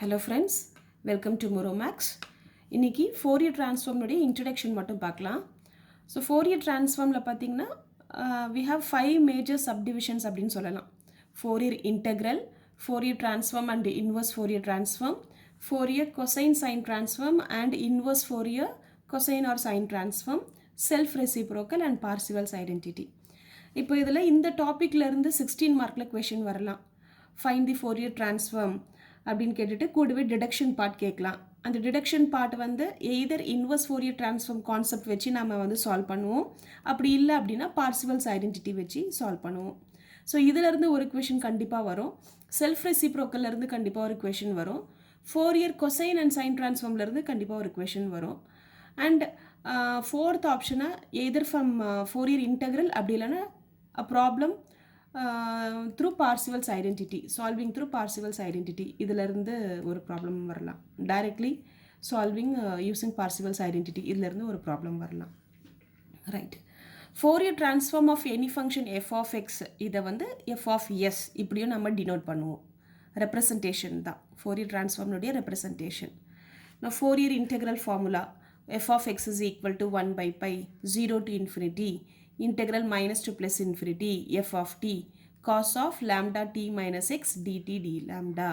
Hello friends, welcome to Muromax. இன்னைக்கு Fourier ட்ரான்ஸ்ஃபார்ம்னுடைய introduction மட்டும் பார்க்கலாம். ஸோ ஃபோரியர் ட்ரான்ஸ்ஃபார்மில் பார்த்தீங்கன்னா we have 5 major subdivisions அப்படின்னு சொல்லலாம். Fourier integral, Fourier transform and inverse Fourier transform, Fourier cosine sine transform and inverse Fourier cosine or sine transform, self reciprocal and Parseval's identity. இப்போ இதில் இந்த டாப்பிக்லேருந்து 16 மார்க்கில் question வரலாம். Find the Fourier transform அப்படின்னு கேட்டுட்டு கூடவே டிடக்ஷன் பார்ட் கேட்கலாம். அந்த டிடக்ஷன் பார்ட் வந்து either inverse Fourier transform concept வச்சு நம்ம வந்து சால்வ் பண்ணுவோம், அப்படி இல்லை அப்படின்னா பார்சிவல்ஸ் ஐடென்டிட்டி வச்சு சால்வ் பண்ணுவோம். ஸோ இதிலேருந்து ஒரு கொஷின் கண்டிப்பாக வரும். செல்ஃப் ரெசிப்ரோக்கல்லேருந்து கண்டிப்பாக ஒரு கொஷின் வரும். ஃபோரியர் கொசைன் அண்ட் சைன் ட்ரான்ஸ்ஃபார்ம்லேருந்து கண்டிப்பாக ஒரு கொஷின் வரும். அண்ட் ஃபோர்த் ஆப்ஷனாக எய்தர் ஃப்ரம் ஃபோரியர் இன்டெக்ரல் அப்படி இல்லைன்னா a problem through Parseval's identity, solving through Parseval's identity, இதிலேருந்து ஒரு ப்ராப்ளம் வரலாம். Directly solving using Parseval's identity, இதிலேருந்து ஒரு ப்ராப்ளம் வரலாம். Right. Fourier transform of any function f of x, இதை வந்து எஃப் ஆஃப் எஸ் இப்படியும் நம்ம டினோட் பண்ணுவோம். ரெப்ரசன்டேஷன் தான் ஃபோரியர் ட்ரான்ஸ்ஃபார்ம்னுடைய ரெப்ரசன்டேஷன். நான் Fourier integral formula f of x is equal to 1 by pi 0 to infinity integral minus to plus infinity f of t cos of lambda t minus x dt d lambda.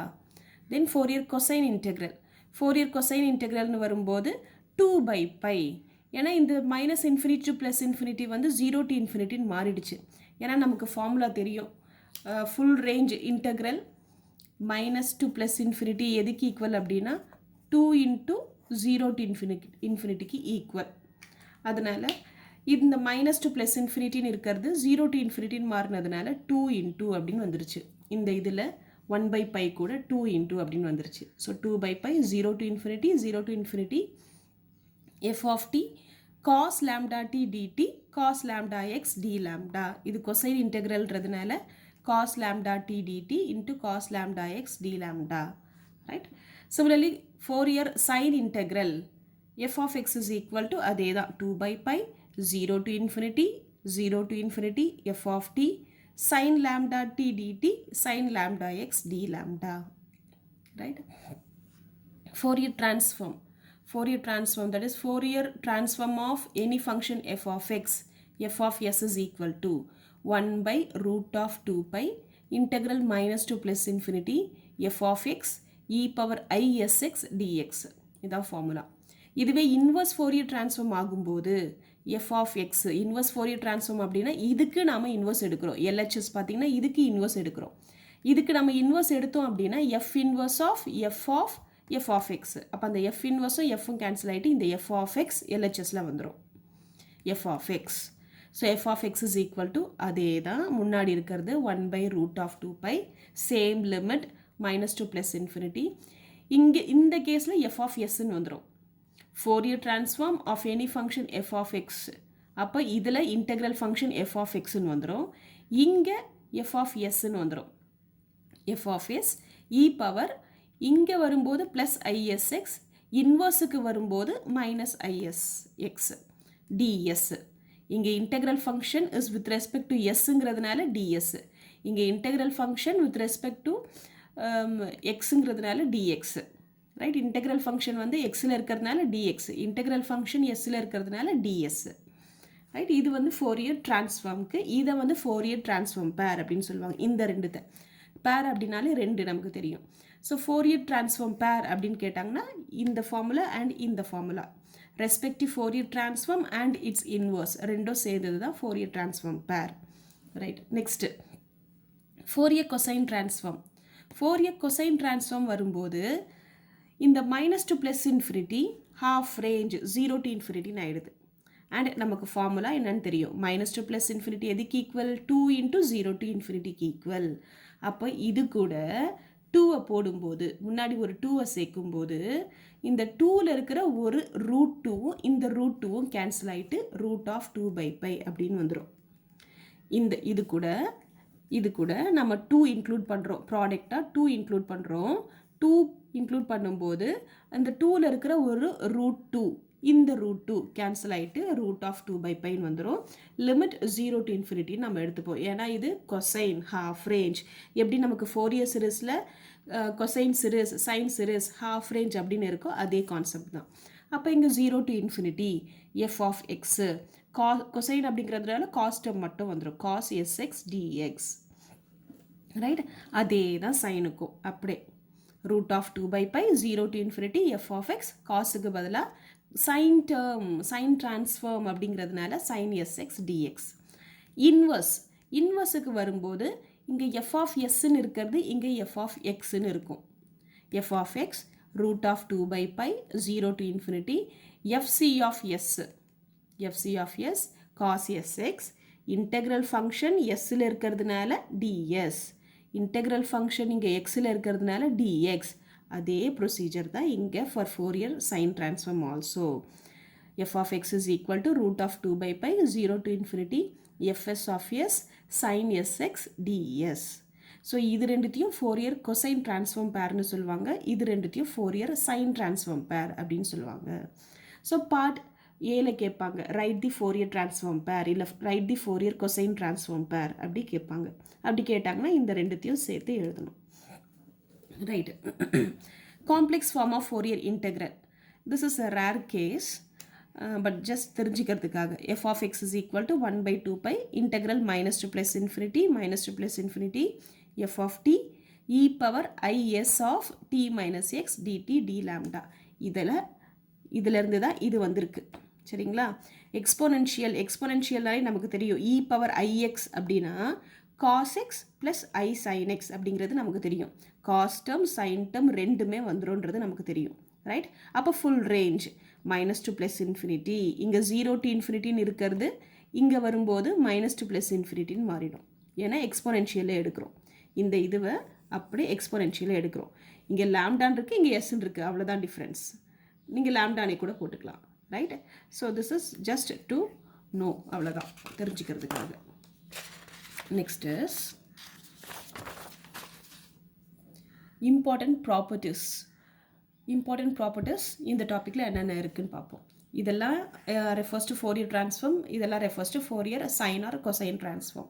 Then Fourier cosine integral. Fourier cosine integral னு வரும்போது 2 by pi. ஏன்னா இந்த minus infinity to plus infinity வந்து 0 to infinity மாறிடுச்சு. ஏன்னா நமக்கு formula தெரியும். Full range integral minus to plus infinity எதுக்கு ஈக்குவல் அப்படின்னா 2 into 0 to இன்ஃபினிட்டிக்கு ஈக்குவல். அதனால் இந்த மைனஸ் டு ப்ளஸ் இன்ஃபினிட்டின்னு இருக்கிறது 0 to இன்ஃபினிட்டின்னு மாறினதுனால 2 into அப்படின்னு வந்துருச்சு. இந்த இதில் 1 by pi கூட 2 into அப்படின்னு வந்துருச்சு. So 2 by pi 0 to infinity f of t cos lambda t dt cos lambda x d lambda. இது cosine இன்டெக்ரல்ன்றதுனால cos lambda t dt into cos lambda x d lambda. Right? Similarly, Fourier sine integral f of x is equal to அதே தான் 2 by pi 0 to infinity f of t sin lambda t dt sin lambda x d lambda. Right? Fourier transform, that is Fourier transform of any function f of x, f of s is equal to 1 by root of 2 pi integral minus to plus infinity f of x e power isx dx. இதான் formula. இதுவே inverse Fourier transform ஆகும்போது f of x inverse Fourier transform அப்படின்னா இதுக்கு நாம் inverse எடுக்கிறோம். LHS பார்த்தீங்கன்னா இதுக்கு inverse எடுக்கிறோம். இதுக்கு நம்ம இன்வர்ஸ் எடுத்தோம் அப்படின்னா f inverse of f of x. அப்போ அந்த f இன்வர்ஸும் fம் கேன்சல் ஆகிட்டு இந்த f of x LHSல வந்துடும். f of x. So f of x is equal to அதே தான் முன்னாடி இருக்கிறது 1 by root of 2 pi same limit minus to plus infinity. இங்கே இந்த கேஸில் f of sன்னு வந்துடும். Fourier transform of any function f of x. அப்போ இதில் integral function f of xன்னு வந்துடும். இங்கே f of sன்னு வந்துடும். f of s e power இங்கே வரும்போது plus isx, இன்வர்ஸுக்கு வரும்போது minus isx ds. இங்கே integral function is with respect to sங்கிறதுனால ds. இங்கே integral function with respect to xங்கிறதுனால dx. Right? Integral function வந்து எக்ஸில் இருக்கிறதுனால dx, இன்டெக்ரல் ஃபங்க்ஷன் எஸ்ஸில் இருக்கிறதுனால ds. ரைட்? இது வந்து ஃபோரியர் ட்ரான்ஸ்ஃபார்முக்கு. இதை வந்து ஃபோரியர் ட்ரான்ஸ்ஃபார்ம் பேர் அப்படின்னு சொல்லுவாங்க. இந்த ரெண்டுத்தை பேர் அப்படின்னாலே ரெண்டு நமக்கு தெரியும். ஸோ ஃபோரியர் ட்ரான்ஸ்ஃபார்ம் பேர் அப்படின்னு கேட்டாங்கன்னா இந்த ஃபார்முலா அண்ட் இந்த formula respective Fourier transform and it's inverse ரெண்டும் சேர்ந்தது தான் ஃபோரியர் ட்ரான்ஸ்ஃபார்ம் பேர். Right? Next Fourier cosine transform. Fourier cosine transform வரும்போது இந்த minus to plus infinity half range 0 to இன்ஃபினிட்டின்னு ஆகிடுது. அண்ட் நமக்கு ஃபார்முலா என்னன்னு தெரியும். மைனஸ் டு ப்ளஸ் இன்ஃபினிட்டி எதுக்கு ஈக்குவல் 2 into 0 to இன்ஃபினிட்டிக்கு ஈக்குவல். அப்போ இது கூட 2வை போடும்போது முன்னாடி ஒரு 2வை சேர்க்கும்போது இந்த 2வில் இருக்கிற ஒரு ரூட் 2வும் இந்த ரூட் 2வும் கேன்சல் ஆகிட்டு ரூட் ஆஃப் 2 by pi அப்படின்னு வந்துடும். இந்த இது கூட நம்ம 2 இன்க்ளூட் பண்ணுறோம். ப்ராடக்டாக 2 இன்க்ளூட் பண்ணுறோம். 2 இன்க்ளூட் பண்ணும்போது அந்த 2வில் இருக்கிற ஒரு ரூட் 2 இந்த ரூட் 2 கேன்சல் ஆகிட்டு ரூட் ஆஃப் 2 by pi வந்துடும். லிமிட் 0 to இன்ஃபினிட்டி நம்ம எடுத்துப்போம். ஏன்னா இது கொசைன் ஹாஃப் ரேஞ்ச். எப்படி நமக்கு ஃபோரியர் சீரிஸில் cosine series sine series half range அப்படின்னு இருக்கோ அதே கான்செப்ட் தான். அப்போ இங்கே 0 to infinity f of x cosine அப்படிங்கிறதுனால காஸ் டேர்ம் மட்டும் வந்துடும், காஸ் எஸ்எக்ஸ் டிஎக்ஸ். ரைட், அதே தான் சைனுக்கும் அப்படியே root of 2/π 0 to infinity f of x, காசுக்கு பதிலாக சைன் டேர்ம் சைன் டிரான்ஸ்ஃபார்ம் அப்படிங்கிறதுனால சைன் எஸ்எக்ஸ் டிஎக்ஸ். இன்வர்ஸுக்கு வரும்போது இங்கே எஃப் ஆஃப் எஸ்ன்னு இருக்கிறது இங்கே எஃப் ஆஃப் எக்ஸ்ன்னு இருக்கும். F of x root of 2/π 0 to infinity f c of s cos s x, integral function எஸ்ஸில் இருக்கிறதுனால டிஎஸ், இன்டெக்ரல் ஃபங்க்ஷன் இங்கே எக்ஸில் இருக்கிறதுனால டிஎக்ஸ். அதே ப்ரொசீஜர் தான் இங்கே for Fourier sine transform also. F of x is equal to root of 2/π 0 to infinity f s of s sine s x d s. So இது ரெண்டுத்தையும் ஃபோரியர் கொசைன் ட்ரான்ஸ்ஃபார்ம் பேர்னு சொல்லுவாங்க, இது ரெண்டுத்தையும் ஃபோரியர் சைன் ட்ரான்ஸ்ஃபார்ம் பேர் அப்படின்னு சொல்லுவாங்க. ஸோ பார்ட் ஏல கேட்பாங்க right the Fourier transform pair இல்லை right the Fourier cosine transform pair அப்படி கேட்பாங்க. அப்படி கேட்டாங்கன்னா இந்த ரெண்டுத்தையும் சேர்த்து எழுதணும். Right, complex form of Fourier integral, this is a rare case, but just தெரிஞ்சுக்கிறதுக்காக f of x is equal to 1/2π integral -to + infinity f of t e power i s of t minus x d t d lambda. இதிலிருந்து தான் இது வந்திருக்கு. சரிங்களா, எக்ஸ்போனென்ஷியல்னாலே நமக்கு தெரியும் e power i x அப்படின்னா காஸ் எக்ஸ் ப்ளஸ் ஐ சைன் எக்ஸ் அப்படிங்கிறது நமக்கு தெரியும். காஸ் டேர்ம் சைன் டேர்ம் ரெண்டுமே வந்துடும்ன்றது நமக்கு தெரியும். ரைட், அப்போ ஃபுல் ரேஞ்ச் -to + infinity, இங்கே 0 to infinity இருக்கிறது இங்கே வரும்போது -to + infinity மாறிடும். ஏன்னா எக்ஸ்போனென்ஷியலே எடுக்கிறோம், இந்த இதுவை அப்படியே எக்ஸ்போனென்ஷியலே எடுக்கிறோம். இங்கே லாம்டான் இருக்குது, இங்கே எஸ்ன்னு இருக்குது, அவ்வளோதான் டிஃப்ரென்ஸ். நீங்கள் லாம்டானே கூட போட்டுக்கலாம். Right, so this is just to know, அவ்வளோதான் தெரிஞ்சுக்கிறதுக்காக. நெக்ஸ்ட் இஸ் இம்பார்ட்டன்ட் ப்ராப்பர்ட்டிஸ் இந்த டாப்பிக்கில் என்னென்ன இருக்குதுன்னு பார்ப்போம். இதெல்லாம் ரெஃபர்ஸ் டு ஃபோரியர் ட்ரான்ஸ்ஃபார்ம், இதெல்லாம் refers to Fourier sine or cosine transform.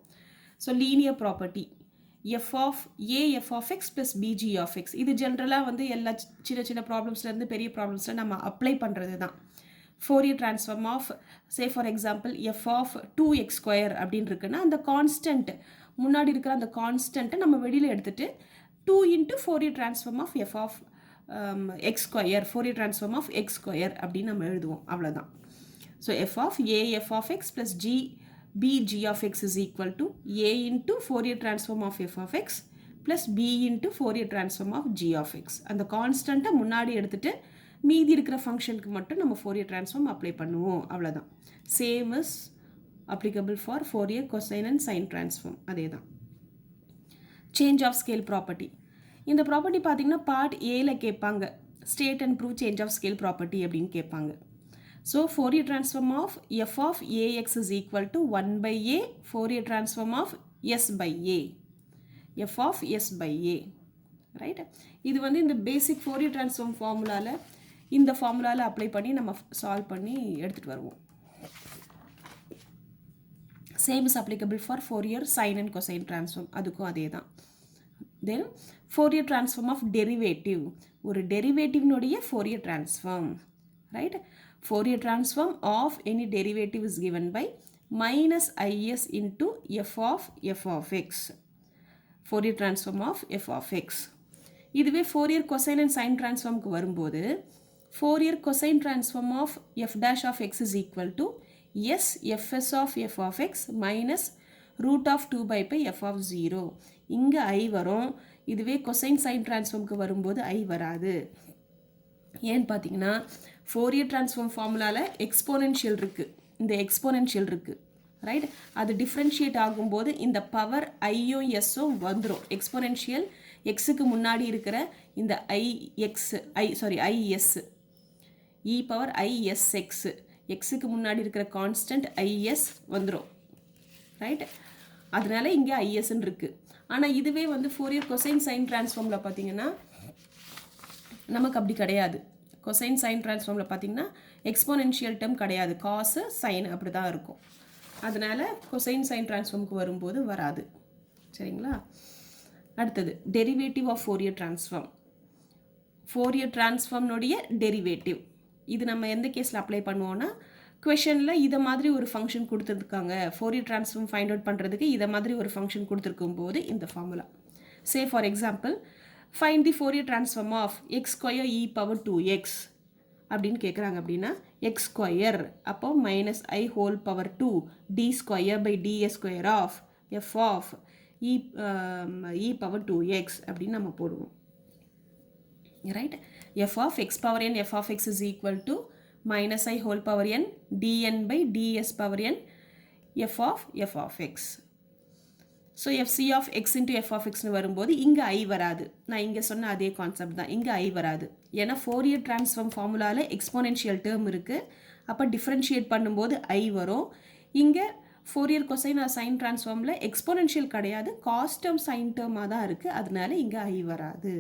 So linear property f of x plus b g of x, இது ஜென்ரலாக வந்து எல்லா சின்ன ப்ராப்ளம்ஸ்லேருந்து பெரிய ப்ராப்ளம்ஸில் நம்ம அப்ளை பண்ணுறது தான். Fourier transform of say for example f of 2x² அப்படின்னு இருக்குன்னா அந்த கான்ஸ்டன்ட் முன்னாடி இருக்கிற அந்த கான்ஸ்டன்ட்டை நம்ம வெளியில் எடுத்துகிட்டு 2 into Fourier transform of f of x², Fourier transform of x² அப்படின்னு நம்ம எழுதுவோம், அவ்வளோதான். So f of x plus bg of x is equal to a into Fourier transform of f of x plus b into Fourier transform of g of x. அந்த கான்ஸ்டண்ட்டை முன்னாடி எடுத்துட்டு மீதி இருக்கிற ஃபங்க்ஷனுக்கு மட்டும் நம்ம Fourier transform அப்ளை பண்ணுவோம், அவ்வளோதான். Same is applicable for Fourier cosine and sine transform, அதே தான். சேஞ்ச் ஆஃப் ஸ்கேல் ப்ராப்பர்ட்டி, இந்த ப்ராப்பர்ட்டி பார்த்தீங்கன்னா பார்ட் ஏல கேட்பாங்க, state and prove change of scale property அப்படின்னு கேட்பாங்க. So Fourier transform of f of ax is equal to 1/a Fourier transform of s by a, f of s by a, right? இது வந்து இந்த பேசிக் Fourier transform ஃபார்முலாவில் இந்த ஃபார்முலாவில் apply பண்ணி நம்ம சால்வ் பண்ணி எடுத்துகிட்டு வருவோம். Same is applicable for Fourier sine and cosine transform, அதுக்கும் அதே தான். தென் Fourier transform of derivative, ஒரு டெரிவேட்டிவ்னுடைய Fourier transform, right? Fourier transform of any derivative is given by minus is into f of x. Fourier transform of f of x. இதுவே Fourier cosine and sine transformக்கு வரும்போது Fourier cosine transform of f dash of x is equal to s fs of f of x minus root of 2/π f of 0. இங்க I வரும், இதுவே cosine sine transformக்கு வரும்போது I வராது. ஏன்னு பார்த்தீங்கன்னா Fourier transform ஃபார்முலாவில் exponential இருக்குது, இந்த எக்ஸ்போனென்ஷியல் இருக்குது, ரைட்? அது டிஃப்ரென்ஷியேட் ஆகும்போது இந்த பவர் ஐயும் எஸ்ஸும் வந்துடும். எக்ஸ்போனென்ஷியல் எக்ஸுக்கு முன்னாடி இருக்கிற இந்த ஐஎஸ் இ பவர் ஐஎஸ்எக்ஸ், எக்ஸுக்கு முன்னாடி இருக்கிற கான்ஸ்டன்ட் ஐஎஸ் வந்துடும், ரைட்? அதனால இங்கே ஐஎஸ்ன்னு இருக்குது. ஆனால் இதுவே வந்து ஃபோரியர் கொசைன் சைன் ட்ரான்ஸ்ஃபார்மில் பார்த்தீங்கன்னா நமக்கு அப்படி கிடையாது. கொசைன் சைன் ட்ரான்ஸ்ஃபார்மில் பார்த்தீங்கன்னா எக்ஸ்போனென்ஷியல் டேர்ம் கிடையாது, காசு சைன் அப்படி தான் இருக்கும். அதனால் கொசைன் சைன் ட்ரான்ஸ்ஃபார்முக்கு வரும்போது வராது, சரிங்களா? அடுத்தது derivative of Fourier transform. Fourier ட்ரான்ஸ்ஃபார்ம்னுடைய டெரிவேட்டிவ் இது நம்ம எந்த கேஸில் அப்ளை பண்ணுவோன்னா, கொஷனில் இதை மாதிரி ஒரு ஃபங்க்ஷன் கொடுத்துருக்காங்க, ஃபோரியர் ட்ரான்ஸ்ஃபார்ம் ஃபைண்ட் அவுட் பண்ணுறதுக்கு இதை மாதிரி ஒரு ஃபங்க்ஷன் கொடுத்துருக்கும் போது இந்த formula. Say for example, find the Fourier transform of x square e power 2x அப்படின்னு கேட்குறாங்க. அப்படின்னா எக்ஸ் ஸ்கொயர் அப்போ minus i whole power 2 d square by d s square of f of e power 2x அப்படின்னு நம்ம போடுவோம். Right, f of x power n f of x is equal to minus I whole power n dn by ds power n f of x. So fc of x into f of x வரும்போது இங்கே I வராது. நான் இங்கே சொன்ன அதே concept தான், இங்கே I வராது. ஏன்னா ஃபோரியர் ட்ரான்ஸ்ஃபார்ம் ஃபார்முலாவில் எக்ஸ்போனென்ஷியல் டேர்ம் இருக்குது. அப்போ டிஃப்ரென்ஷியேட் பண்ணும்போது I வரும். இங்கே ஃபோரியர் கொசைன் சைன் ட்ரான்ஸ்ஃபார்மில் எக்ஸ்போனென்ஷியல் கிடையாது, காஸ் டேர்ம் சைன் டேர்மாக தான் இருக்குது. அதனால இங்கே I வராது.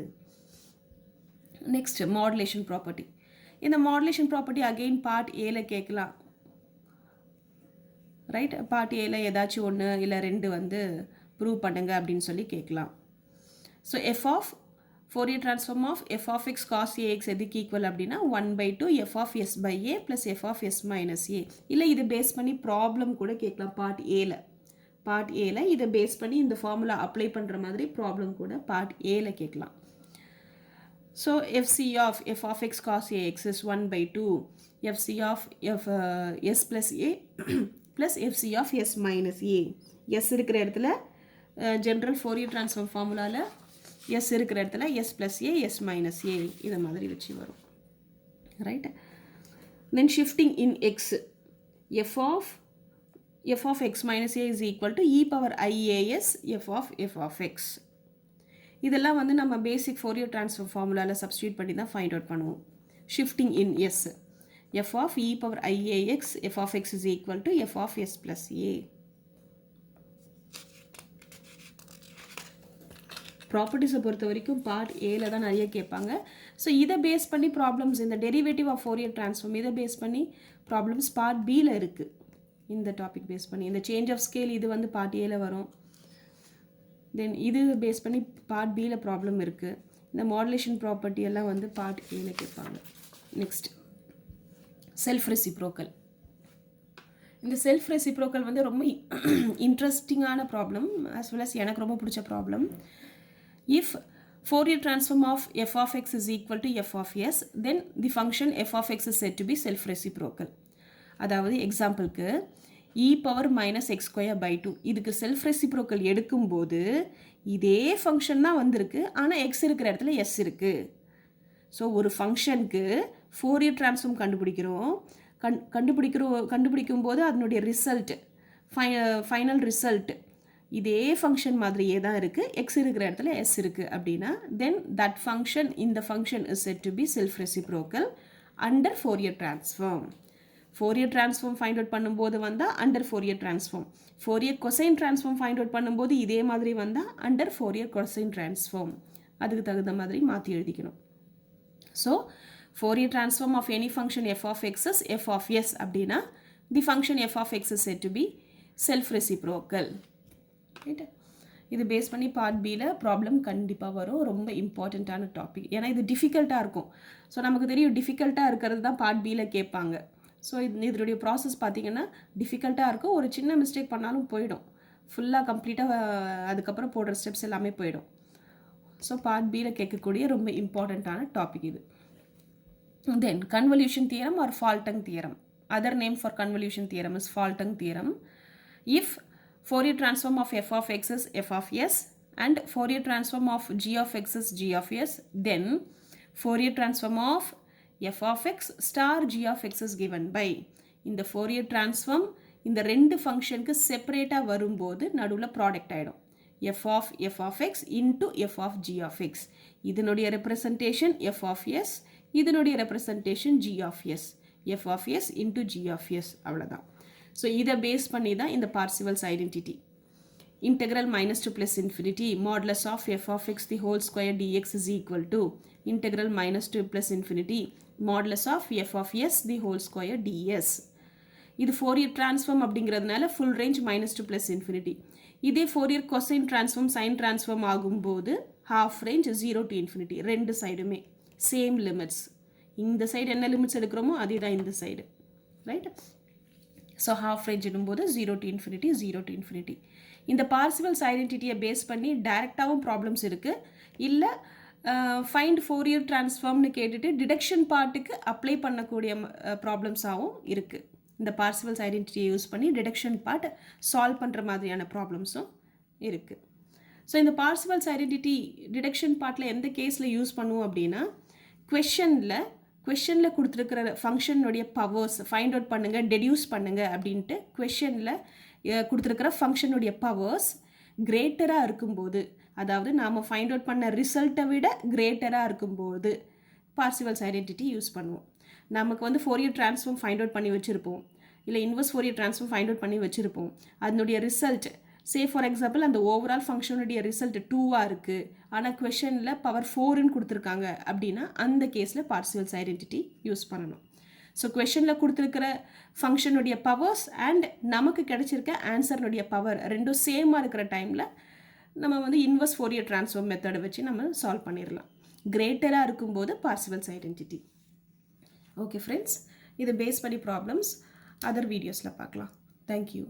Next modulation property. இந்த மாடுலேஷன் ப்ராப்பர்ட்டி அகெயின் பார்ட் ஏல கேட்கலாம். ரைட், பார்ட் ஏல ஏதாச்சும் ஒன்று இல்லை ரெண்டு வந்து ப்ரூவ் பண்ணுங்க அப்படின்னு சொல்லி கேட்கலாம். So f of Fourier transform of f of x cos a x எதுக்கு ஈக்குவல் அப்படின்னா 1/2 f of s by a plus f of s minus a. இல்லை இது பேஸ் பண்ணி ப்ராப்ளம் கூட கேட்கலாம். பார்ட் ஏல இதை பேஸ் பண்ணி இந்த ஃபார்முலா அப்ளை பண்ணுற மாதிரி ப்ராப்ளம் கூட பார்ட் ஏல கேட்கலாம். So fc of f of x cos ax is 1/2 fc of s plus a plus fc of s minus a. s இருக்கிற இடத்துல ஜென்ரல் ஃபோரியர் ட்ரான்ஸ்ஃபார்ம் ஃபார்முலாவில் s இருக்கிற இடத்துல s plus a s minus a இதை மாதிரி வச்சு வரும். Right, then shifting in x f of x minus a is equal to e power ias f of x. இதெல்லாம் வந்து நம்ம பேசிக் ஃபோரியர் ட்ரான்ஸ்ஃபார்ம் ஃபார்முலாவில் சப்ஸ்டியூட் பண்ணி தான் ஃபைண்ட் அவுட் பண்ணுவோம். Shifting in s f of e power i a x f of x is equal to f of s plus a. ப்ராப்பர்ட்டிஸை பொறுத்த வரைக்கும் பார்ட் ஏல தான் நிறைய கேட்பாங்க. ஸோ இதை பேஸ் பண்ணி ப்ராப்ளம்ஸ், இந்த டெரிவேட்டிவ் ஆஃப் ஃபோரியர் ட்ரான்ஸ்ஃபார்ம் இதை பேஸ் பண்ணி ப்ராப்ளம்ஸ் பார்ட் பியில் இருக்குது. இந்த டாபிக் பேஸ் பண்ணி இந்த சேஞ்ச் ஆஃப் ஸ்கேல் இது வந்து பார்ட் ஏல வரும். தென் இது பேஸ் பண்ணி பார்ட் பியில் ப்ராப்ளம் இருக்குது. இந்த மாடுலேஷன் ப்ராப்பர்ட்டி எல்லாம் வந்து பார்ட் ஏல கேட்பாங்க. Next self reciprocal. இந்த செல்ஃப் ரெசிப்ரோக்கல் வந்து ரொம்ப இன்ட்ரெஸ்டிங்கான ப்ராப்ளம், ஆஸ் வெல் அஸ் எனக்கு ரொம்ப பிடிச்ச problem. If Fourier transform of f of x is equal to f of s, then the function f of x is set to be self reciprocal. அதாவது எக்ஸாம்பிளுக்கு e power minus x square by 2 இதுக்கு self reciprocal எடுக்கும்போது இதே function தான் வந்திருக்கு, ஆனால் X இருக்கிற இடத்துல எஸ் இருக்குது. ஸோ ஒரு ஃபங்க்ஷனுக்கு ஃபோரியர் ட்ரான்ஸ்ஃபார்ம் கண்டுபிடிக்கும் போது அதனுடைய ரிசல்ட் ஃபைனல் ரிசல்ட் இதே ஃபங்க்ஷன் மாதிரியே தான் இருக்குது, எக்ஸ் இருக்கிற இடத்துல எஸ் இருக்குது அப்படின்னா தென் தட் ஃபங்க்ஷன் இந்த function is set to be self reciprocal under Fourier transform. Fourier transform find out பண்ணும்போது வந்தால் under Fourier transform, Fourier cosine transform find out பண்ணும்போது இதே மாதிரி வந்தால் அண்டர் ஃபோரியர் கொசைன் ட்ரான்ஸ்ஃபார்ம். அதுக்கு தகுந்த மாதிரி மாற்றி எழுதிக்கணும். So Fourier transform of any function f of x is f of s அப்படின்னா the function f of x is set to be self reciprocal. Right, இது பேஸ் பண்ணி பார்ட் பியில் ப்ராப்ளம் கண்டிப்பாக வரும். ரொம்ப இம்பார்ட்டண்ட்டான டாபிக், ஏன்னா இது டிஃபிகல்ட்டாக இருக்கும். ஸோ நமக்கு தெரியும் டிஃபிகல்ட்டாக இருக்கிறது தான் பார்ட் பியில் கேட்பாங்க. ஸோ இதனுடைய ப்ராசஸ் பார்த்திங்கன்னா டிஃபிகல்ட்டாக இருக்கும். ஒரு சின்ன மிஸ்டேக் பண்ணாலும் போயிடும், ஃபுல்லாக கம்ப்ளீட்டாக அதுக்கப்புறம் போடுற ஸ்டெப்ஸ் எல்லாமே போயிடும். ஸோ பார்ட் பியில் கேட்கக்கூடிய ரொம்ப இம்பார்ட்டண்ட்டான டாபிக் இது. Then convolution theorem or faltung theorem. Other name for convolution theorem is faltung theorem. If Fourier transform of f of x is f of s and Fourier transform of g of x is g of s, then Fourier transform of f of x star g of x is given by இந்த Fourier transform இந்த ரெண்டு ஃபங்க்ஷனுக்கு செப்பரேட்டாக வரும்போது நடுவில் product ஆகிடும். f of x into f of g of x. இதனுடைய representation f of s, இதனுடைய representation g of s. f of s into g of s அவ்வளோதான். ஸோ இதை பேஸ் பண்ணி தான் இந்த Parseval's identity. Integral minus to plus infinity modulus of f of x the whole square dx is equal to integral minus to plus infinity modulus of f of s the whole square ds. இது Fourier transform அப்படிங்கிறதுனால full range minus to plus infinity. இதே Fourier cosine transform sine transform ஆகும்போது half range 0 to infinity, ரெண்டு சைடுமே same limits. இந்த side என்ன limits எடுக்கிறோமோ அதே தான் இந்த side, right? So half range இடும்போது 0 to infinity, 0 to infinity. இந்த பார்சிவல்ஸ் ஐடென்டிட்டியை பேஸ் பண்ணி டைரெக்டாகவும் ப்ராப்ளம்ஸ் இருக்குது, இல்லை ஃபைண்ட் ஃபோரியர் ட்ரான்ஸ்ஃபார்ம்னு கேட்டுட்டு டிடக்ஷன் பார்ட்டுக்கு அப்ளை பண்ணக்கூடிய ப்ராப்ளம்ஸாகவும் இருக்குது. இந்த பார்சிவல்ஸ் ஐடென்டிட்டியை யூஸ் பண்ணி டிடக்ஷன் பார்ட் சால்வ் பண்ணுற மாதிரியான ப்ராப்ளம்ஸும் இருக்குது. ஸோ இந்த பார்சிவல்ஸ் ஐடென்டிட்டி டிடக்ஷன் பார்ட்டில் எந்த கேஸில் யூஸ் பண்ணுவோம் அப்படின்னா, கொஷனில் கொடுத்துருக்கிற ஃபங்க்ஷனுடைய பவர்ஸ் ஃபைண்ட் அவுட் பண்ணுங்கள், டெடியூஸ் பண்ணுங்கள் அப்படின்ட்டு கொஷனில் கொடுத்துருக்கிற ஃபங்க்ஷனுடைய பவர்ஸ் கிரேட்டராக இருக்கும்போது, அதாவது நாம் ஃபைண்ட் அவுட் பண்ண ரிசல்ட்டை விட கிரேட்டராக இருக்கும்போது பார்சிவல்ஸ் ஐடென்டிட்டி யூஸ் பண்ணுவோம். நமக்கு வந்து ஃபோரியர் ட்ரான்ஸ்ஃபார்ம் ஃபைண்ட் அவுட் பண்ணி வச்சுருப்போம், இல்லை inverse Fourier transform find out பண்ணி வச்சுருப்போம். அதனுடைய ரிசல்ட் சே ஃபார் எக்ஸாம்பிள் அந்த ஓவரால் ஃபங்க்ஷனுடைய ரிசல்ட் 2ஆக இருக்குது, ஆனால் கொஷனில் பவர் 4ன்னு கொடுத்துருக்காங்க அப்படின்னா அந்த கேஸில் பார்சிவல்ஸ் ஐடென்டிட்டி யூஸ் பண்ணணும். ஸோ கொஷனில் கொடுத்துருக்கிற ஃபங்க்ஷனுடைய பவர்ஸ் அண்ட் நமக்கு கிடைச்சிருக்க ஆன்சர்னுடைய பவர் ரெண்டும் சேமாக இருக்கிற டைமில் நம்ம வந்து இன்வர்ஸ் ஃபோரியர் ட்ரான்ஸ்ஃபார்ம் மெத்தடை வச்சு நம்ம சால்வ் பண்ணிடலாம். கிரேட்டராக இருக்கும்போது பார்சிவல்ஸ் ஐடென்டிட்டி. ஓகே ஃப்ரெண்ட்ஸ், இது பேஸ் பண்ணி ப்ராப்ளம்ஸ் அதர் வீடியோஸில் பார்க்கலாம். தேங்க்யூ.